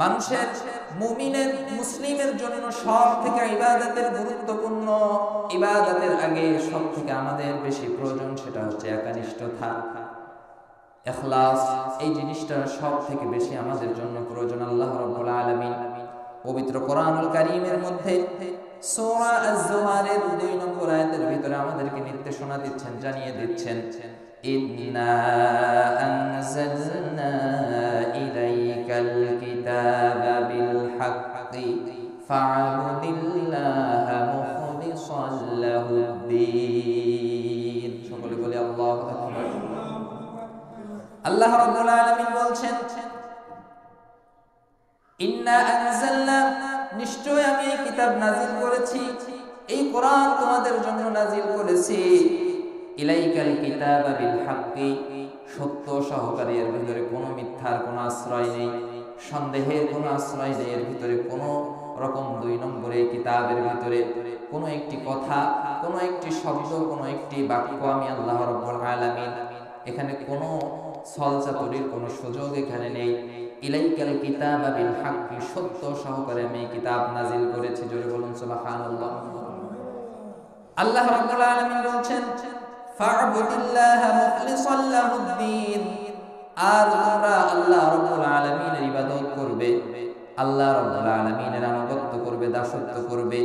মানুষের মুমিনের মুসলিমের জন্য সব থেকে ইবাদতের গুরুত্বপূর্ণ, ইবাদতের আগে সব থেকে আমাদের বেশি প্রয়োজন সেটা হচ্ছে একনিষ্ঠতা, ইখলাস। এই জিনিসটা সব থেকে বেশি আমাদের জন্য প্রয়োজন। আল্লাহ রাব্বুল আলামিন পবিত্র কোরআনুল কারীমের মধ্যে সূরা আয-জুমারের 2 নম্বর আয়াতের ভিতরে আমাদেরকে নির্দেশনা দিচ্ছেন, জানিয়ে দিচ্ছেন, ইন্না আনজালনা ইলাইকাল কিতাবা বিল হাক্কি ফা'বুদিল্লাহা মুখলিসাল লাহুদ্দীন। সকলে বলি আল্লাহু আকবার। আল্লাহ রাব্বুল আলামিন বলছেন, ইন্না আনজালনা, নিশ্চয় আমি এই কিতাব নাজিল করেছি, এই কোরআন তোমাদের জন্য নাজিল করেছি, ইলাইকাল কিতাবা বিল হাক্কি, সত্য সহকারে, এর ভিতরে কোনো মিথ্যার কোনো আশ্রয় নেই, সন্দেহের কোনো আশ্রয় নেই, এর ভিতরে কোনো রকম 2 নম্বরে কিতাবের ভিতরে কোনো একটি কথা, কোনো একটি শব্দ, কোনো একটি বাক্য আমি আল্লাহ রাব্বুল আলামিন এখানে কোনো ছলচাতুরির কোনো সুযোগ এখানে নেই। ইলাইকাল কিতাবা বিল হাক্কি, সত্য সহকারে আমি কিতাব নাজিল করেছি। জোরে বলুন সুবহানাল্লাহ। আল্লাহ রাব্বুল আলামিন বলছেন, ফা'বুদিল্লাহা মুখলিসাল লাহুদ্দীন, আর তোমরা আল্লাহ রাব্বুল আলামিনের ইবাদত করবে, আল্লাহ রাব্বুল আলামিনের আনুগত্য করবে, দাসত্ব করবে।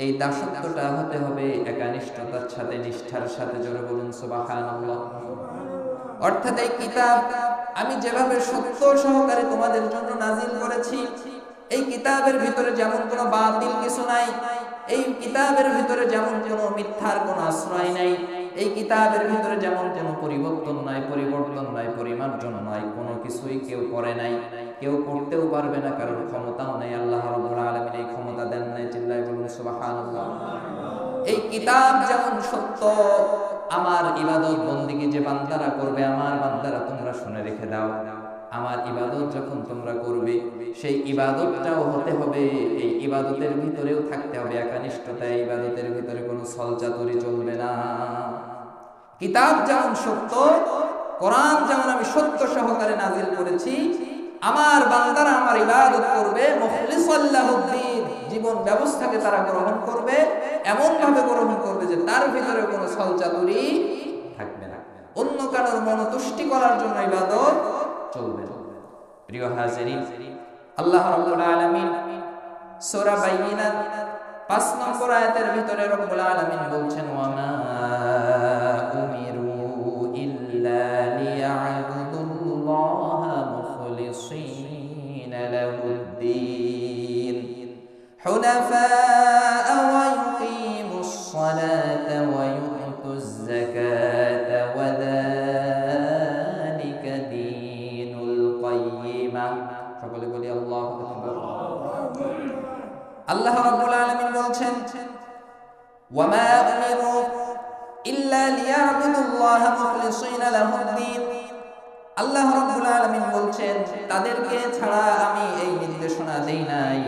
এই দাসত্বটা হতে হবে একনিষ্ঠতার সাথে, নিষ্ঠার সাথে। জোরে বলুন সুবহানাল্লাহ। অর্থাৎ এই কিতাব আমি যেভাবে সত্য সহকারে তোমাদের জন্য নাজিল করেছি, এই কিতাবের ভিতরে যেমন কোনো বাতিল কিছু নাই, এই কিতাবের ভিতরে যেমন কোনো মিথ্যার কোনো আশ্রয় নাই, এই কিতাবের ভিতরে যেমন কোনো পরিবর্তন নাই, পরিমার্জন নাই, কোনো কিছুই কেউ করে নাই, কেউ করতেও পারবে না, কারণ ক্ষমতাও নাই। আল্লাহ রাব্বুল আলামিন এই ক্ষমতা দেন নাই। চিল্লায় বলুন সুবহানাল্লাহ। এই কিতাব যেমন সত্য, আমার ইবাদত বন্দেগী যে বান্দারা করবে, আমার বান্দারা তোমরা শুনে রেখে দাও, আমার ইবাদত যখন তোমরা করবে, সেই ইবাদতটাও হতে হবে, এই ইবাদতের ভিতরেও থাকতে হবে একনিষ্ঠতা, ইবাদতের ভিতরে কোনো ছলচাতুরি চলবে না। কিতাব যেমন সত্য, কোরআন যেমন আমি সত্য সহকারে নাজিল করেছি, আমার বান্দারা আমার ইবাদত করবে মুখলিসাল লাহুদ্দীন, জীবন ব্যবস্থাকে তারা গ্রহণ করবে, এমন ভাবে গ্রহণ করবে যে তার ভিতরে কোনো ছলচাতুরি থাকবে না, অন্য কারোর মনোতুষ্টি করার জন্য ইবাদত চলবে না। প্রিয় হাজিরিন, আল্লাহ রাব্বুল আলামিন সূরা বাইয়িনাত 5 নম্বর আয়াতের ভিতরে রাব্বুল আলামিন বলছেন, ওয়ামা উমিরু ইল্লা লিয়া'বুদুল্লাহা মুখলিসিনা লাহুদ্দীন হুনাফা'a ওয়া ইউকিমুস সালাতা ওয়া ইউতুজ যাকাতা ওয়া যালিকা দীনুল কাইয়্যিমা। সকলে বলি আল্লাহু আকবার। আল্লাহ রাব্বুল আলামিন বলছেন, ওয়ামা উমিরু ইল্লা লিয়া'বুদুল্লাহা মুখলিসিনা লাহুদ্দীন। আল্লাহ রাব্বুল আলামিন বলছেন, তাদেরকে ছাড়া আমি এই নির্দেশনা দেই নাই,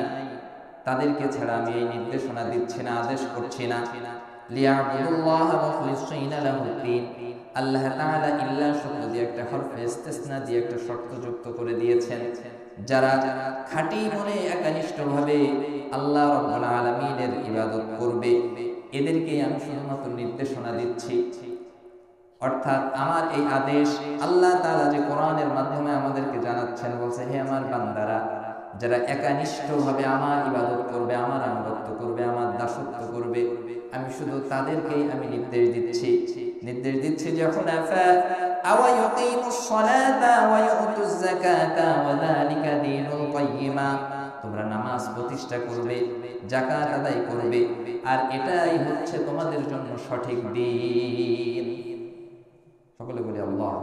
তাদেরকে ছাড়া আমি এই নির্দেশনা দিচ্ছি না, আদেশ করছি না। লিয়া'বুদুল্লাহা মুখলিসিনা লাহুদ্দীন, আল্লাহ তাআলা ইল্লা শব্দ দিয়ে একটা হরফে ইস্তিসনা দিয়ে একটা শর্ত যুক্ত করে দিয়েছেন, যারা খাঁটি মনে একনিষ্ঠভাবে আল্লাহ রাব্বুল আলামিনের ইবাদত করবে, এদেরকে আমি শুধুমাত্র নির্দেশনা দিচ্ছি। অর্থাৎ আমার এই আদেশ আল্লাহ তাআলা যে কোরআনের মাধ্যমে আমাদেরকে জানাচ্ছেন, বলছে, হে আমার বান্দারা, যারা একনিষ্ঠভাবে আমার ইবাদত করবে, আমার আনুগত্য করবে, আমার দাসত্ব করবে, আমি শুধু তাদেরকেই আমি নির্দেশ দিচ্ছি যে হুনাফা ওয়া ইউকিমুস সালাতা ওয়া ইউতুজ যাকাতা ওয়া যালিকা দীনুল কাইয়্যিমা, তোমরা নামাজ প্রতিষ্ঠা করবে, যাকাত আদায় করবে, আর এটাই হচ্ছে তোমাদের জন্য সঠিক দ্বীন। সকলে বলি আল্লাহ।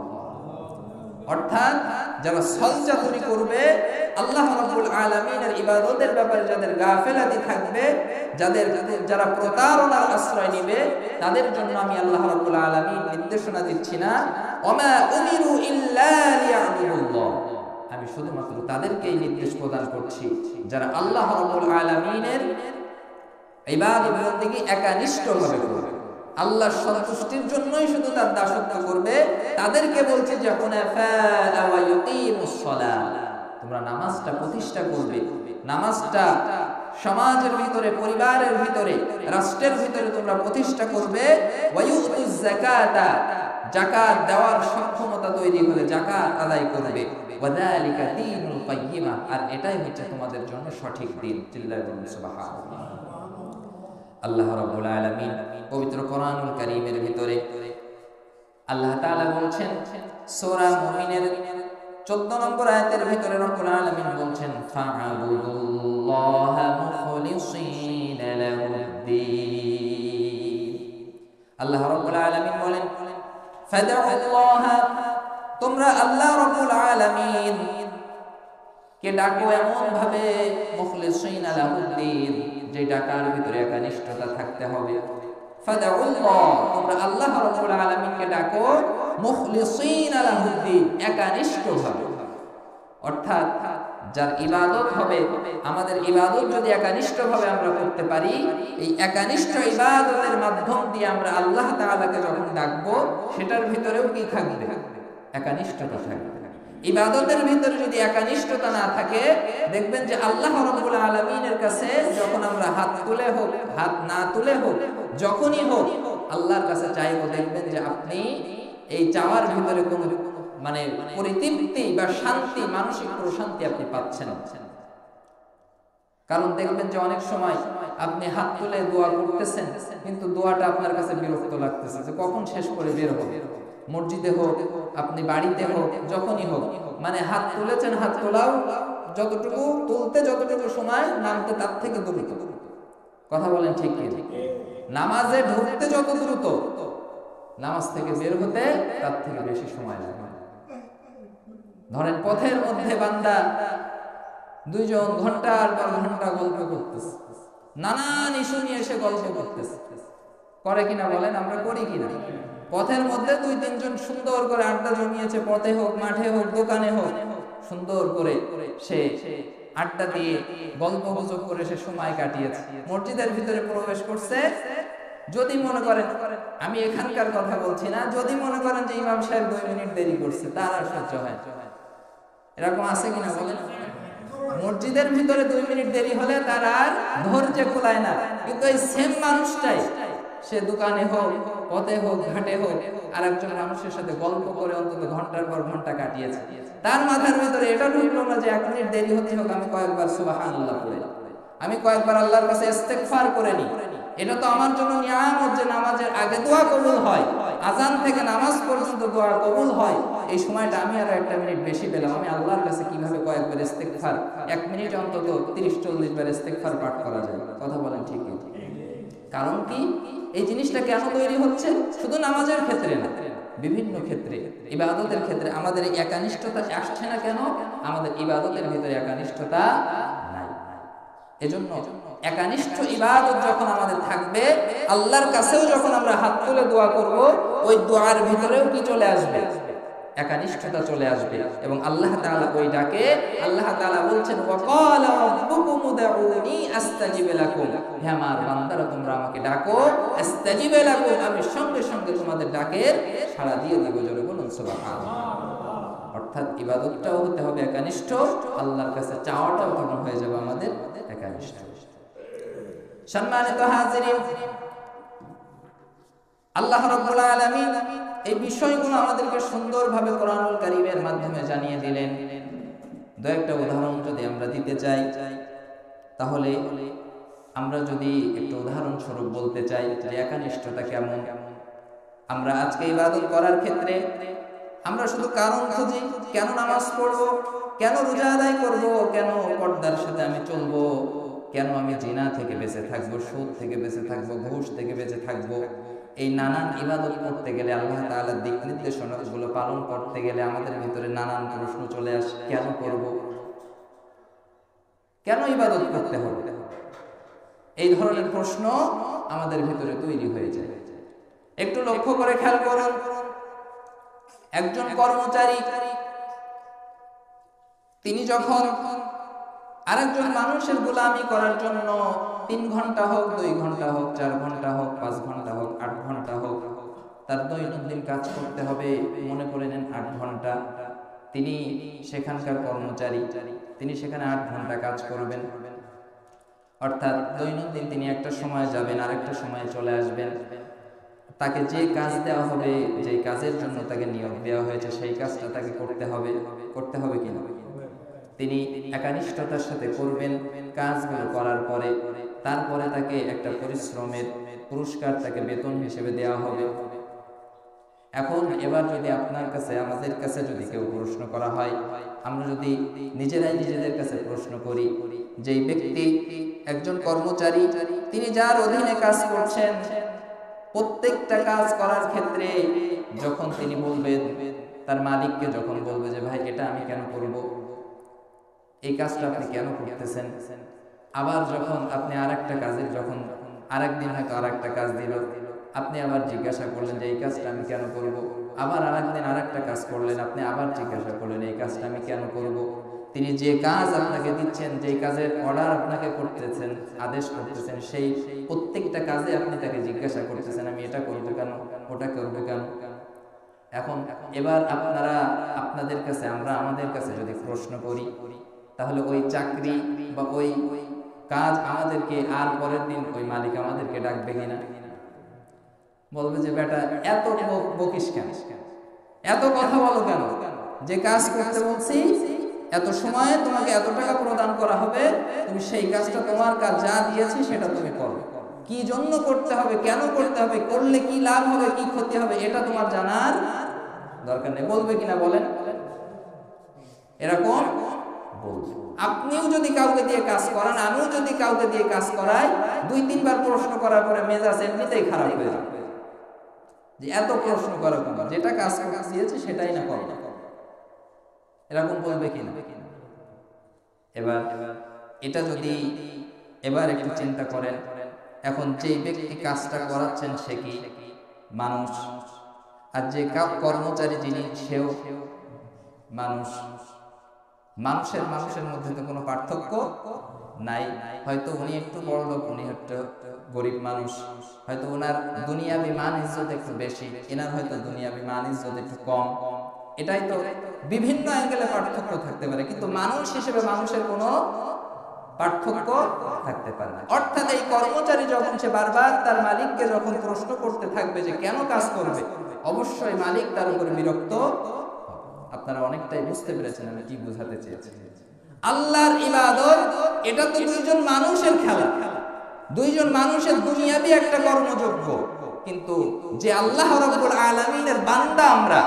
অর্থাৎ যারা ছলচাতুরি করবে, আল্লাহ রাব্বুল আলামিনের ইবাদতের ব্যাপারে যাদের গাফেলাতি থাকবে, যারা প্রতারণার আশ্রয় নেবে, তাদের জন্য আমি আল্লাহ রাব্বুল আলামিন নির্দেশনা দিচ্ছি না, ওমা উমিরু ইল্লা লিয়া'বুদুল্লাহ, আমি শুধুমাত্র তাদেরকেই নির্দেশ প্রদান করছি যারা আল্লাহ রাব্বুল আলামিনের ইবাদত বন্দেগী একনিষ্ঠভাবে করবে, আল্লাহর সন্তুষ্টির জন্যই শুধু তার দাসত্ব করবে, তাদেরকে বলছে যে হুনাফা ওয়া ইউকিমুস সালাহ, তোমরা নামাজটা প্রতিষ্ঠা করবে, নামাজটা সমাজের ভিতরে, পরিবারের ভিতরে, রাষ্ট্রের ভিতরে তোমরা প্রতিষ্ঠা করবে। ওয়ায়ুতুজ যাকাতা, যাকাত দেওয়ার সক্ষমতা তৈরি হলে যাকাত আদায় করবে। ওয়াযালিকা দীনুল কাইয়্যিমা, আর এটাই হচ্ছে তোমাদের জন্য সঠিক দিন। চিল্লায়ে বলুন সুবহানাল্লাহ। আল্লাহ রাব্বুল আলামিন পবিত্র কোরআনুল কারীমের ভিতরে আল্লাহ তাআলা বলছেন, সূরা মুমিনের 14 নম্বর আয়াতের ভিতরে রব্বুল আলামিন বলছেন, ফা'বুদুল্লাহা মুখলিসিনা লাহুদ্দীন। আল্লাহ রাব্বুল আলামিন বলেন, ফাদউল্লাহা, তোমরা আল্লাহ রাব্বুল আলামিন কে ডাকো এমন ভাবে, মুখলিসিনা লাহুদ্দীন, যে ডাকার ভিতরে একনিষ্ঠতা থাকতে হবে। ফাদউল্লাহ, তোমরা আল্লাহ রাব্বুল আলামিনকে ডাকো মুখলিসিনা লাহুদ্দীন, একনিষ্ঠভাবে। অর্থাৎ যার ইবাদত হবে, আমাদের ইবাদত যদি একনিষ্ঠভাবে আমরা করতে পারি, এই একনিষ্ঠ ইবাদতের মাধ্যম দিয়ে আমরা আল্লাহ তাআলাকে যখন ডাকবো, সেটার ভিতরেও কি থাকবে? একনিষ্ঠতা থাকবে। ইবাদতের ভিতরে যদি একনিষ্ঠতা না থাকে, দেখবেন যে আল্লাহ রাব্বুল আলামিনের কাছে যখন আমরা হাত তুলে হোক, হাত না তুলে হোক, যখনই হোক আল্লাহর কাছে চাইবো, দেখবেন যে আপনি এই চাওয়ার ভিতরে কোনো মানে পরিতৃপ্তি বা শান্তি, মানসিক প্রশান্তি আপনি পাচ্ছেন। কারণ দেখবেন যে অনেক সময় আপনি হাত তুলে দোয়া করতেছেন, কিন্তু দোয়াটা আপনার কাছে বিরক্ত লাগতেছে, যে কখন শেষ করে বের হবে। মসজিদে হোক, আপনি বাড়িতে হোক, যখনই হোক, মানে হাত তুলেছেন, হাত তোলাও যতটুকু তুলতে যতটুকু সময়, নামতে তার থেকে দ্রুত। কথা বলেন ঠিক কি? নামাজে ঢুকতে যত দ্রুত, নামাজ থেকে বের হতে তার থেকে বেশি সময় লাগে। ধরেন পথের মধ্যে বান্দা দুইজন ঘন্টার পর ঘন্টা গল্প করতেছে, নানান ইস্যু নিয়ে এসে গল্প করতেছে, করে কিনা বলেন? আমরা করি কিনা? পথের মধ্যে 2-3 জন সুন্দর করে আড্ডা জমিয়েছে, পথে হোক, মাঠে হোক, দোকানে হোক, সুন্দর করে সে আড্ডা দিয়ে গল্প গুজব করে সে সময় কাটিয়েছে। মসজিদের ভিতরে প্রবেশ করছে, যদি মনে করেন, আমি এখানকার কথা বলছি না, যদি মনে করেন যে ইমাম সাহেব 2 মিনিট দেরি করছে, তার আর সহ্য হয়? এরকম আছে কিনা বলেন? মসজিদের ভিতরে 2 মিনিট দেরি হলে তার আর ধৈর্য কুলায় না। কিন্তু এই সেম মানুষটাই সে দোকানে হোক, পথে হোক, ঘাটে হোক, আর একজন মানুষের সাথে গল্প করে অন্তত ঘন্টার পর ঘন্টা কাটিয়েছে। তার মাথার ভিতরে এটা ঢুকলো না যে 1 মিনিট দেরি হতে হোক, আমি কয়েকবার সুবহানাল্লাহ পড়ি, আমি কয়েকবার আল্লাহর কাছে ইস্তেগফার করে নিই। এটা তো আমার জন্য নিয়ামত যে নামাজের আগে দোয়া কবুল হয়, আজান থেকে নামাজ পর্যন্ত দোয়া কবুল হয়। এই সময়টা আমি আরো 1 মিনিট বেশি পেলাম, আমি আল্লাহর কাছে কিভাবে কয়েকবার ইস্তেগফার, 1 মিনিট অন্তত 30-40 বার ইস্তেগফার পাঠ করা যায়। কথা বলেন ঠিক কি? কারণ কি? এই জিনিসটা কেন তৈরি হচ্ছে? শুধু নামাজের ক্ষেত্রে না, বিভিন্ন ক্ষেত্রে, ইবাদতের ক্ষেত্রে আমাদের এই একনিষ্ঠতা আসছে না কেন? আমাদের ইবাদতের ভিতরে একনিষ্ঠতা নাই। এজন্য একনিষ্ঠ ইবাদত যখন আমাদের থাকবে, আল্লাহর কাছেও যখন আমরা হাত তুলে দোয়া করব, ওই দোয়ার ভিতরেও কি চলে আসবে? একনিষ্ঠতা চলে আসবে। এবং আল্লাহ তাআলা ওই ডাকে, আল্লাহ তাআলা বলছেন, ওয়াকালা রাব্বুকুম উদউনি আস্তাজিব লাকুম, হে আমার বান্দারা তোমরা আমাকে ডাকো, আস্তাজিব লাকুম, আমি সঙ্গে সঙ্গে তোমাদের ডাকের সাড়া দিয়ে দেব। জোরে বলুন সুবহানাল্লাহ। অর্থাৎ ইবাদতটাও হতে হবে একনিষ্ঠ, আল্লাহর কাছে চাওয়াটাও তখন হয়ে যাবে আমাদের একনিষ্ঠ। সম্মানিত হাজিরিন, আল্লাহ রাব্বুল আলামিন এই বিষয়গুলো আমাদেরকে সুন্দরভাবে কোরআনুল কারীমের মাধ্যমে জানিয়ে দিলেন। একটা উদাহরণ যদি আমরা দিতে চাই, তাহলে আমরা যদি একটু উদাহরণ স্বরূপ বলতে চাই যে একনিষ্ঠতা কেমন। আমরা আজকে ইবাদত করার ক্ষেত্রে আমরা শুধু কারণ খুঁজি, কেন নামাজ পড়বো, কেন রোজা আদায় করব, কেন পর্দার সাথে আমি চলবো, কেন আমি জিনা থেকে বেঁচে থাকবো, সুদ থেকে বেঁচে থাকবো, ঘুষ থেকে বেঁচে থাকবো। এই নানান ইবাদত করতে গেলে, আল্লাহ তাআলার দিক নির্দেশনাগুলো পালন করতে গেলে আমাদের ভিতরে নানান প্রশ্ন চলে আসে। কেন করব, কেন ইবাদত করতে হবে, এই ধরনের প্রশ্ন আমাদের ভিতরে তৈরি হয়ে যায়। একটু লক্ষ্য করে খেয়াল করুন, একজন কর্মচারী তিনি যখন আরেকজন মানুষের গোলামি করার জন্য 3 ঘন্টা হোক, 2 ঘন্টা হোক, 4 ঘন্টা হোক, 5 ঘন্টা হোক, 8 ঘন্টা হোক, তার দৈনন্দিন কাজ করতে হবে, মনে করে নেন 8 ঘন্টা। তিনি সেখানকার কর্মচারী, তিনি সেখানে 8 ঘন্টা কাজ করবেন, অর্থাৎ দৈনন্দিন তিনি একটা সময় যাবেন, আরেকটা সময়ে চলে আসবেন। তাকে যে কাজ দেওয়া হবে, যে কাজের জন্য তাকে নিয়োগ দেওয়া হয়েছে, সেই কাজটা তাকে করতে হবে কিনা? তিনি একনিষ্ঠতার সাথে করবেন। কাজগুলো করার পরে তারপরে তাকে একটা পরিশ্রমের পুরস্কার, তাকে বেতন হিসেবে দেওয়া হবে। এখন এবার যদি আপনার কাছে, আমাদের কাছে যদি কেউ প্রশ্ন করা হয়, আমরা যদি নিজেরাই নিজেদের কাছে প্রশ্ন করি, যেই ব্যক্তি একজন কর্মচারী, তিনি যার অধীনে কাজ করছেন, প্রত্যেকটা কাজ করার ক্ষেত্রে যখন তিনি বলবেন, তার মালিককে যখন বলবে যে ভাই এটা আমি কেন করব, এই কাজটা আপনি কেন করতেছেন, আবার যখন আপনি আরেকটা কাজের, যখন আরেকদিন হয়তো আরেকটা কাজ দিল, আপনি আবার জিজ্ঞাসা করলেন যে এই কাজটা আমি কেন করব, আবার আরেকদিন আরেকটা কাজ করলেন, আপনি আবার জিজ্ঞাসা করলেন এই কাজটা আমি কেন করব। তিনি যে কাজ আপনাকে দিচ্ছেন, যে কাজের অর্ডার আপনাকে করতেছেন, আদেশ করতেছেন, সেই প্রত্যেকটা কাজে আপনি তাকে জিজ্ঞাসা করতেছেন আমি এটা করব কেন, ওটা করব কেন। এখন এবার আপনারা আপনাদের কাছে, আমরা আমাদের কাছে যদি প্রশ্ন করি, তাহলে ওই চাকরি বা ওই কাজ আমাদেরকে আর পরের দিন ওই মালিক আমাদেরকে ডাকবে কিনা? বলবে যে বেটা এত বকিস কেন, এত কথা বলো কেন, যে কাজ করতে বলছি এত সময়ে তোমাকে এত টাকা প্রদান করা হবে, তুমি সেই কাজটা, তোমার কাজ যা দিয়েছি সেটা তুমি করো। কি জন্য করতে হবে, কেন করতে হবে, করলে কি লাভ হবে, কি ক্ষতি হবে, এটা তোমার জানার দরকার নেই। বলবে কিনা বলেন? এরকম বলবে। আপনিও যদি কাউকে দিয়ে কাজ করান, আমিও যদি কাউকে দিয়ে কাজ করাই, 2-3 বার প্রশ্ন করার পরে মেজাজ এমনিতেই খারাপ হয়ে যাবে, যে এত প্রশ্ন করো কেন, যেটা কাজ দিয়েছে সেটাই না করো। এরকম বলবে কিনা? এবার এটা যদি এবার একটু চিন্তা করেন, এখন যে ব্যক্তি কাজটা করাচ্ছেন সে কি মানুষ, আর যে কর্মচারী যিনি সেও মানুষ। মানুষের মধ্যে তো কোনো পার্থক্য নাই। হয়তো উনি একটু বড় লোক, উনি একটু গরিব মানুষ, হয়তো ওনার দুনিয়াবি মান ইজ্জত একটু বেশি, এনার হয়তো দুনিয়াবি মান ইজ্জত একটু কম। এটাই তো বিভিন্ন অ্যাঙ্গেলে পার্থক্য থাকতে পারে, কিন্তু মানুষ হিসেবে মানুষের কোনো পার্থক্য থাকতে পারে না। অর্থাৎ এই কর্মচারী যখন সে বারবার তার মালিককে যখন প্রশ্ন করতে থাকবে যে কেন কাজ করবে, অবশ্যই মালিক তার উপরে বিরক্ত। আপনারা অনেকটাই বুঝতে পেরেছেন আমি কি বোঝাতে চেয়েছি। আল্লাহর ইবাদত এটা তো দুইজন মানুষের খেলা, দুইজন মানুষের দুনিয়াবি একটা কর্মযোগ্য, কিন্তু যে আল্লাহ রাব্বুল আলামিনের বান্দা আমরা,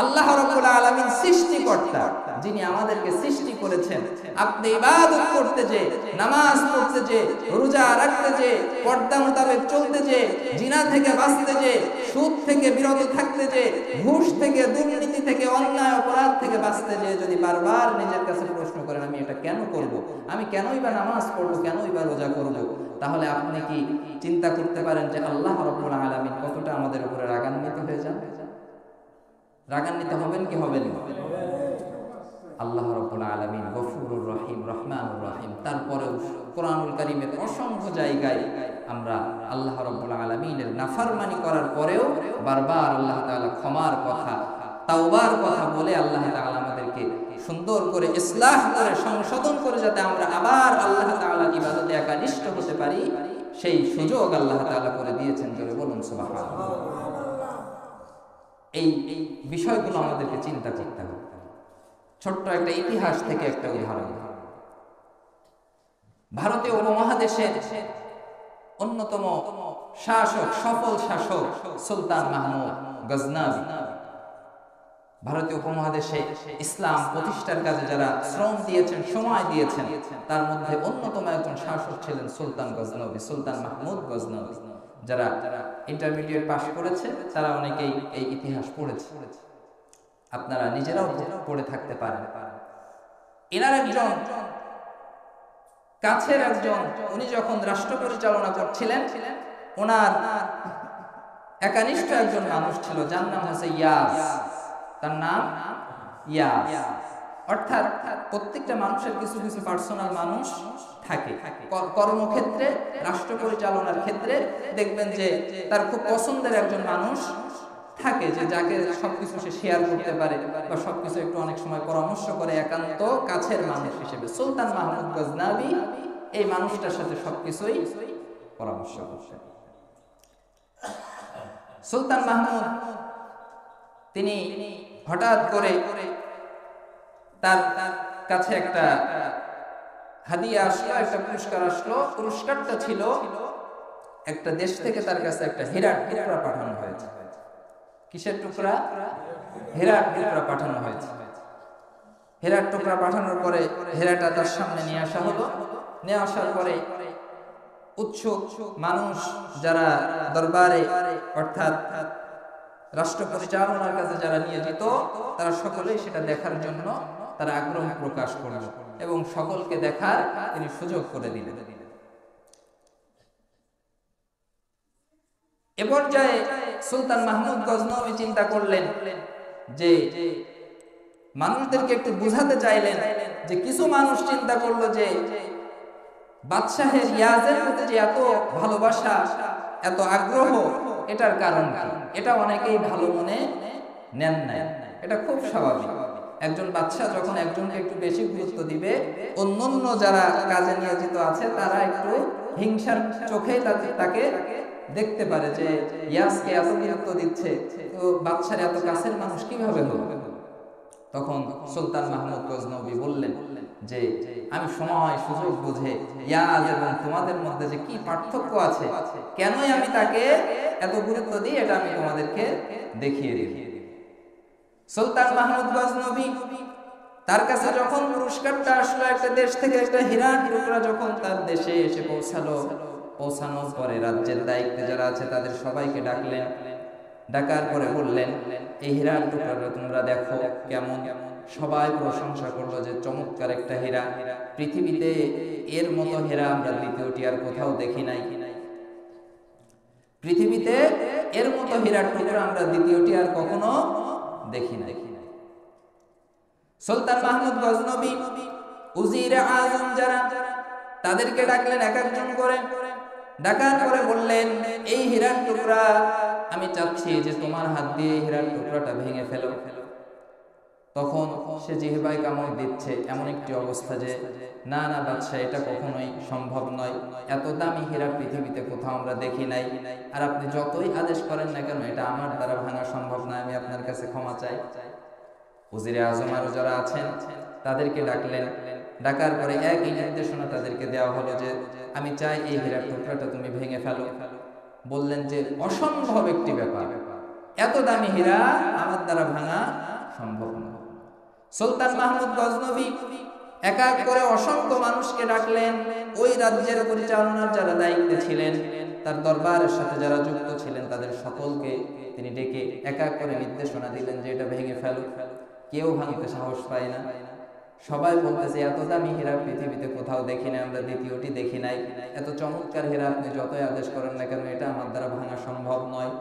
আল্লাহ রাব্বুল আলামিন সৃষ্টিকর্তা, যিনি আমাদেরকে সৃষ্টি করেছেন, আপনি ইবাদত করতে যে, নামাজ পড়তে যে, রোজা রাখতে যে, পর্দা মোতাবেক চলতে যে, জিনা থেকে বাঁচতে যে, সুদ থেকে বিরত থাকতে যে, ঘুষ থেকে, দুর্নীতি থেকে, অন্যায় অপরাধ থেকে বাঁচতে যে, যদি বারবার নিজের কাছে প্রশ্ন করেন আমি এটা কেন করব, আমি কেনই বা নামাজ পড়বো, কেনই বা রোজা করব, তাহলে আপনি কি চিন্তা করতে পারেন যে আল্লাহ রাব্বুল আলামিন কতটা আমাদের উপরে রাগান্বিত হয়ে যান? রাগান্বিত হবেন কি হবেন? আল্লাহ রাব্বুল আলামিন গফুরুর রহিম, রহমানুর রহিম। তারপরেও কোরআনুল কারীমের অসংখ্য জায়গায় আমরা আল্লাহ রাব্বুল আলামিনের নাফরমানি করার পরেও বারবার আল্লাহ তাআলা ক্ষমার কথা, তাওবার কথা বলে আল্লাহ তাআলা আমাদেরকে সুন্দর করে ইসলাহ করে সংশোধন করে যাতে আমরা আবার আল্লাহ তাআলার ইবাদতে একানিষ্ঠ হতে পারি, সেই সুযোগ আল্লাহ তাআলা করে দিয়েছেন। জোরে বলুন সুবহানাল্লাহ। এই বিষয়গুলো আমাদেরকে চিন্তা করতে হবে। ছোট্ট একটা ইতিহাস থেকে একটা উদাহরণ। ভারতীয় উপমহাদেশের অন্যতম শাসক, সফল শাসক সুলতান মাহমুদ গজনভি, ভারতীয় উপমহাদেশে ইসলাম প্রতিষ্ঠার কাজে যারা শ্রম দিয়েছেন, সময় দিয়েছেন, তার মধ্যে অন্যতম একজন শাসক ছিলেন সুলতান গজনভি, সুলতান মাহমুদ গজনভি। যারা ইন্টারমিডিয়েট পাশ করেছে তারা অনেকেই এই ইতিহাস পড়েছে, আপনারা নিজেরাও পড়ে থাকতে পারেন। এনার একজন কাছের একজন, উনি যখন রাষ্ট্র পরিচালনা করছিলেন, ওনার একানিষ্ঠ একজন মানুষ ছিল, যার নাম হচ্ছে ইয়াস। তার নাম ইয়াস। অর্থাৎ প্রত্যেকটা মানুষের কিছু কিছু পার্সোনাল মানুষ থাকে। কর্মক্ষেত্রে, রাষ্ট্র পরিচালনার ক্ষেত্রে দেখবেন যে তার খুব পছন্দের একজন মানুষ থাকে যে যাকে সবকিছু সে শেয়ার করতে পারে বা সবকিছু একটু অনেক সময় পরামর্শ করে একান্ত কাছের মানুষ হিসেবে সুলতান মাহমুদ গজনবী এই মানুষটার সাথে সবকিছুই পরামর্শ করছেন। সুলতান মাহমুদ তিনি হঠাৎ করে তার কাছে একটা হাদিয়া আসলো, একটা পুরস্কার আসলো। পুরস্কারটা ছিল একটা দেশ থেকে তার কাছে একটা হীরার টুকরা পাঠানো হয়েছে। কিসের টুকরা? হীরার টুকরা পাঠানো হয়েছে। হীরার টুকরা পাঠানোর পরে হীরাটা তার সামনে নিয়ে আসা হলো। নিয়ে আসার পরে উৎসুক মানুষ যারা দরবারে অর্থাৎ রাষ্ট্র পরিচালনার কাছে যারা নিয়োজিত, তারা সকলেই সেটা দেখার জন্য তারা আগ্রহ প্রকাশ করল এবং সকলকে দেখার তিনি সুযোগ করে দিলেন। এ পর্যায়ে সুলতান মাহমুদ গজনবী চিন্তা করলেন যে মানুষদেরকে একটু বুঝাতে চাইলেন যে কিছু মানুষ চিন্তা করলো যে বাদশাহের ইয়াজের প্রতি যে এত ভালোবাসা, এত আগ্রহ, এটার কারণ কি? এটা অনেকেই ভালো মনে নেন নাই। এটা খুব স্বাভাবিক। একজন বাদশা যখন একজনকে একটু বেশি গুরুত্ব দিবে, অন্যান্য যারা কাজে নিয়োজিত আছে তারা একটু হিংসার চোখে তাকে দেখতে পারে যে ইয়াসকে এত গুরুত্ব দিচ্ছে, তো বাদশার এত কাছের মানুষ কিভাবে হবে? তখন সুলতান মাহমুদ গজনবী বললেন যে আমি সময় সুযোগ বুঝে ইয়াজ এবং তোমাদের মধ্যে যে কি পার্থক্য আছে, কেনই আমি তাকে এত গুরুত্ব দিই, এটা আমি তোমাদেরকে দেখিয়ে দিই। সুলতান মাহমুদ গজনবী তার কাছে যখন পুরস্কারটা আসলো একটা দেশ থেকে, একটা হীরার টুকরা যখন তার দেশে এসে পৌঁছানোর পরে রাজ্যের দায়িত্বে যারা আছে তাদের সবাইকে ডাকলেন। ডাকার পরে বললেন, এই হীরার টুকরাটা তোমরা দেখো কেমন। সবাই প্রশংসা করলো যে চমৎকার একটা হীরা, পৃথিবীতে এর মতো হীরা আমরা দ্বিতীয়টি আর কোথাও দেখি নাই। পৃথিবীতে এর মতো হীরার টুকরা আমরা দ্বিতীয়টি আর কখনো দেখি নাই। সুলতান মাহমুদ গজনবী উজিরে আজম যারা, তাদেরকে ডাকলেন এক একজন করে। ডাকার পরে বললেন, এই হীরার টুকরা আমি চাচ্ছি যে তোমার হাত দিয়ে হীরার টুকরাটা ভেঙে ফেলো। তখন সে জিহ্বায় কামড় দিচ্ছে, এমন একটি অবস্থা যে না না বাদশাহ, এটা কখনোই সম্ভব নয়। এত দামি হীরা পৃথিবীতে কোথাও আমরা দেখি নাই, আর আপনি যতই আদেশ করেন না কেন এটা আমার দ্বারা ভাঙা সম্ভব নয়, আমি আপনার কাছে ক্ষমা চাই। উজিরে আজম আরো যারা আছেন তাদেরকে ডাকলেন। ডাকার পরে একই নির্দেশনা তাদেরকে দেওয়া হলো যে আমি চাই এই হীরার টুকরাটা তুমি ভেঙে ফেলো। বললেন যে অসম্ভব একটি ব্যাপার, এত দামি হীরা আমার দ্বারা ভাঙা সম্ভব নয়। সুলতান মাহমুদ গজনবী এক এক করে অসংখ্য মানুষকে ডাকলেন। ওই রাজ্যের পরিচালনার যারা দায়িত্বে ছিলেন, তার দরবারের সাথে যারা যুক্ত ছিলেন, তাদের সকলকে তিনি ডেকে এক এক করে নির্দেশনা দিলেন যে এটা ভেঙে ফেলো। কেউ ভাঙতে সাহস পায় না। সবাই বলতেছে এত দামি হীরা পৃথিবীতে কোথাও দেখি নাই, আমরা দ্বিতীয়টি দেখি নাই। এত চমৎকার হীরা আপনি যতই আদেশ করেন না কেন এটা আমার দ্বারা ভাঙা সম্ভব নয়।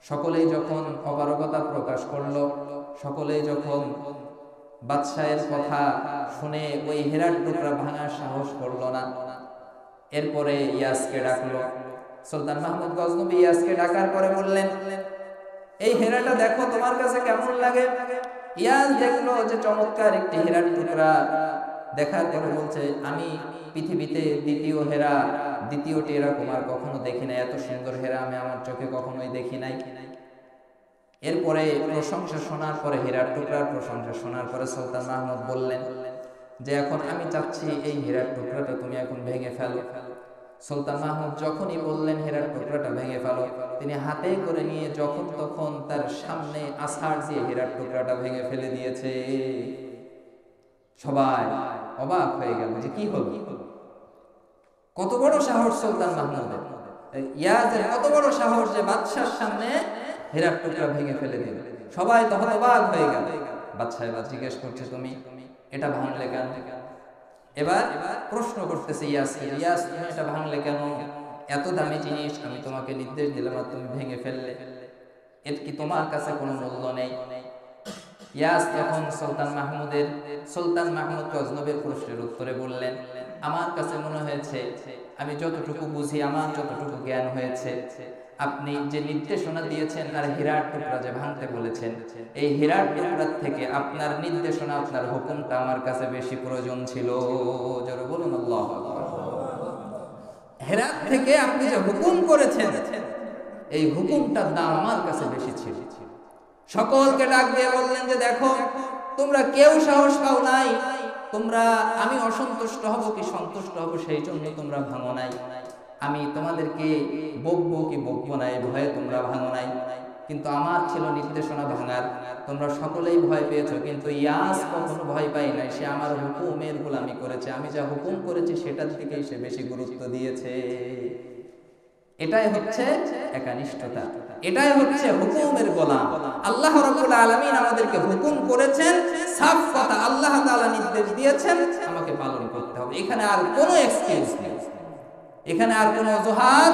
সকলেই যখন অপারগতা প্রকাশ করলো, সকলেই যখন বাদশাহের কথা শুনে ওই হীরার টুকরা ভাঙার সাহস করলো না, এরপরে ইয়াসকে ডাকলো। সুলতান মাহমুদ গজনবী ইয়াসকে ডাকার পরে বললেন, এই হীরাটা দেখো তোমার কাছে কেমন লাগে। ইয়াস দেখলো যে চমৎকার একটি হীরার টুকরা। দেখার পরে বলছে, আমি পৃথিবীতে দ্বিতীয়টি এরকম আর কখনো দেখি নাই। এত সুন্দর হীরা আমি আমার চোখে কখনোই দেখি নাই। এরপরে প্রশংসা শোনার পরে, হীরার টুকরার প্রশংসা শোনার পরে সুলতান মাহমুদ বললেন যে এখন আমি চাচ্ছি এই হীরার টুকরাটা তুমি এখন ভেঙে ফেলো। সুলতান মাহমুদ যখনই বললেন হীরার টুকরাটা ভেঙে ফেলো, তিনি হাতে করে নিয়ে যখন তখন তার সামনে আছাড় দিয়ে হীরার টুকরাটা ভেঙে ফেলে দিয়েছে। সবাই অবাক হয়ে গেল যে কি হলো, কত বড় সাহস সুলতান মাহমুদের, ইয়াজের কত বড় সাহস যে বাদশার সামনে হীরার টুকরা ভেঙে ফেলে দিল। সবাই তখন অবাক হয়ে গেল। বাদশাহ এবার জিজ্ঞেস করছে, তুমি এটা ভাঙলে কেন? এবার প্রশ্ন করতেছে ইয়াসকে, ইয়াস তুমি এটা ভাঙলে কেন? এত দামি জিনিস আমি তোমাকে নির্দেশ দিলাম আর তুমি ভেঙে ফেললে, এর কি তোমার কাছে কোনো মূল্য নেই? ইয়াস তখন সুলতান মাহমুদ গজনবীর প্রশ্নের উত্তরে বললেন, আমার কাছে মনে হয়েছে আমি যতটুকু বুঝি, আমার যতটুকু জ্ঞান হয়েছে, আপনি যে নির্দেশনা দিয়েছেন আর হীরার টুকরা যে ভাঙতে বলেছেন, এই হীরার টুকরার থেকে আপনার নির্দেশনা, আপনার হুকুমটা আমার কাছে বেশি প্রয়োজন ছিল। জোরে বলুন আল্লাহু আকবার। হীরার থেকে আপনি যে হুকুম করেছেন, এই হুকুমটার দাম আমার কাছে বেশি ছিল। সকলকে ডাক দিয়ে বললেন যে দেখো, তোমরা কেউ সাহস পাও নাই, তোমরা আমি অসন্তুষ্ট হব কি সন্তুষ্ট হব সেই জন্য তোমরা ভাঙো নাই। আমি তোমাদেরকে বকবো কি বকবো না এই ভয়ে তোমরা ভাঙো নাই, কিন্তু আমার ছিল নির্দেশনা ভাঙার। তোমরা সকলেই ভয় পেয়েছো, কিন্তু ইয়াস কখনো ভয় পাই নাই। সে আমার হুকুমের গোলামি করেছে, আমি যা হুকুম করেছি সেটার দিকেই সে বেশি গুরুত্ব দিয়েছে। এটাই হচ্ছে একানিষ্ঠতা, এটাই হচ্ছে হুকুমের গোলাম। আল্লাহ রাব্বুল আলামিন আমাদেরকে হুকুম করেছেন, সাফ কথা আল্লাহ তাআলা নির্দেশ দিয়েছেন, আমাকে পালন করতে হবে। এখানে আর কোনো এক্সকিউজ নেই, এখানে আর কোনো অজুহাত